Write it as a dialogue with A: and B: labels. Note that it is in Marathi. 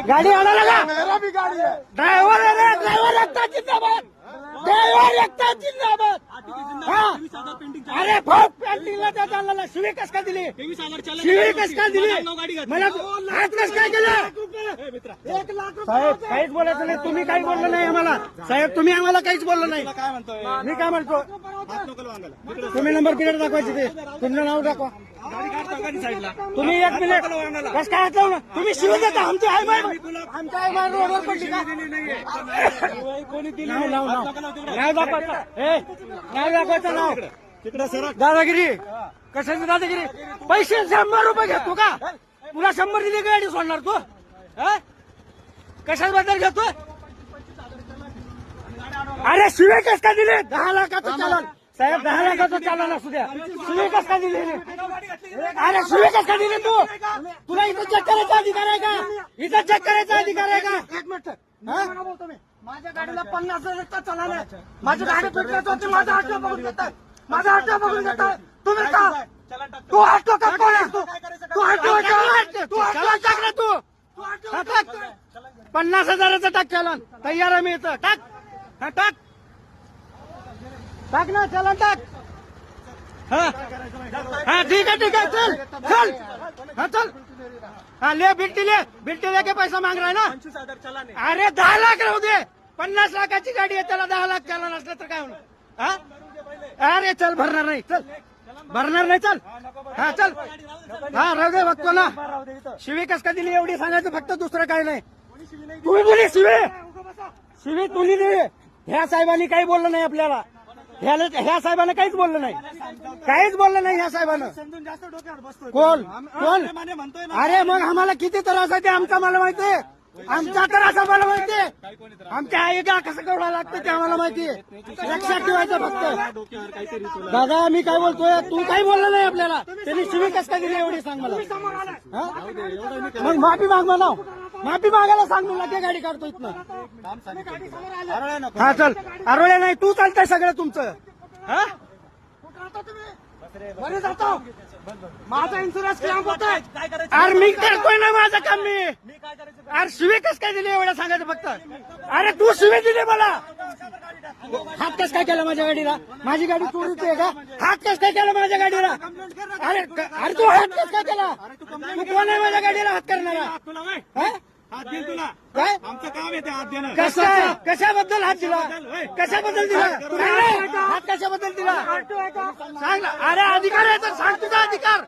A: गाड़ी आना लगा।
B: मेरा भी गाड़ी है।
A: ड्राइवर है रे, ड्राइवर एकता जिंदाबाद, ड्राइवर एकता जिंदाबाद। हाँ अरे भाऊ पेंटिंगला त्या चालला शिवी कस काय दिली, शिवी कस काय दिली मला हात कस काय केलं. साहेब काहीच बोलायचं नाही, तुम्ही काही बोललं नाही आम्हाला. साहेब तुम्ही आम्हाला काहीच बोललं नाही. मी काय म्हणतो तुम्ही नंबर प्लेट दाखवायची ते तुमचं नाव दाखवा. तुम्ही एक मिनिट कस काय हात लावून तुम्ही शिवी देता. आमची आई बाई आमच्या आई बाई रोडवर पडली का. नाव नाव नाव नाव दाखवायचं, नाव दाखवायचं नाव.
B: तिकडे सर
A: दादागिरी कशाची दादागिरी. पैसे 100 रुपये घेतो का तुला 100 दिली गाडी सोडणार तू. कशाबद्दल घेतो. अरे शिवे कस का दिले. 10 लाखाचं चालन साहेब, 10 लाखाचं चालन असू द्या. शिवे कस का दिले. अरे शिवे कस का दिले तू. तुला इथं चेक करायचा अधिकार आहे का. इथं चेक करायचा अधिकार आहे का. एक मिनिट बोलतो मी. माझ्या गाडीला 50,000 चालन आहे. माझी गाडी फिटण्याची होती. माझा आठवण बघून घेताय, माझा आठवण बघून घेताय तुम्ही का. तू आठवण का कोण आहे. तू आठवण तू टाक ना तू 50,000चं टाक चालन. तयार आहे मी इथं. टाक टाक टाक ना चलन टाक. हा ठीक आहे ठीक आहे चल चल. हाँ चल. हाँ ले बिल्टी लेके पैसा मांग रहा है ना. अरे 10 लाख राहू दे. 50 लाखाची गाडी आहे त्याला 10 लाख चालन असलं तर काय होणार. हा अरे चल भरणार नाही. चल भरणार नाही. चल हा चल. हा राहू दे बघतो ना. शिवी कस का दिली एवढी सांगायचं फक्त, दुसरं काय नाही. तुम्ही दिली शिवी तुम्ही दिली. ह्या साहेबांनी काही बोललं नाही आपल्याला. ह्या साहेबांना काहीच बोललं नाही, काहीच बोललं नाही ह्या साहेबांना. कोण कोण. अरे मग आम्हाला किती त्रास आहे ते आमचा मला माहितीये. आमचा त्रास आम्हाला माहितीये. आमच्या आईला कसं कवडा लागतं ते आम्हाला माहितीये. लक्षात ठेवायचं फक्त. दादा मी काय बोलतोय, तू काही बोललं नाही आपल्याला. त्यांनी शिवी कस काय दिली एवढी सांग मला. मग माफी माग म्हणाव. माफी मागायला सांग मला. ते गाडी काढतो इथनं. हा चल. आरोळ्या नाही तू चालतंय सगळं तुमचं. हा बरे जातो. माझा इन्शुरन्स क्लेम होतोय. अरे मी करतोय ना माझं काम मी. अरे शिवी कस काय दिली एवढं सांगायचं फक्त. अरे तू शिवी दिली मला. हात कस काय केला माझ्या गाडीला. माझी गाडी चोरीची आहे का. हात कस काय केला माझ्या गाडीला. अरे अरे तू हात कस काय केला. तू कोण आहे माझ्या गाडीला हात करणारा.
B: हात दिल तुला.
A: काय
B: आमचं काम आहे हात देणं.
A: कशाबद्दल हात दिला. कशाबद्दल दिला हात. कशाबद्दल दिला सांग ना. अरे अधिकार आहे तर सांग तुझा अधिकार.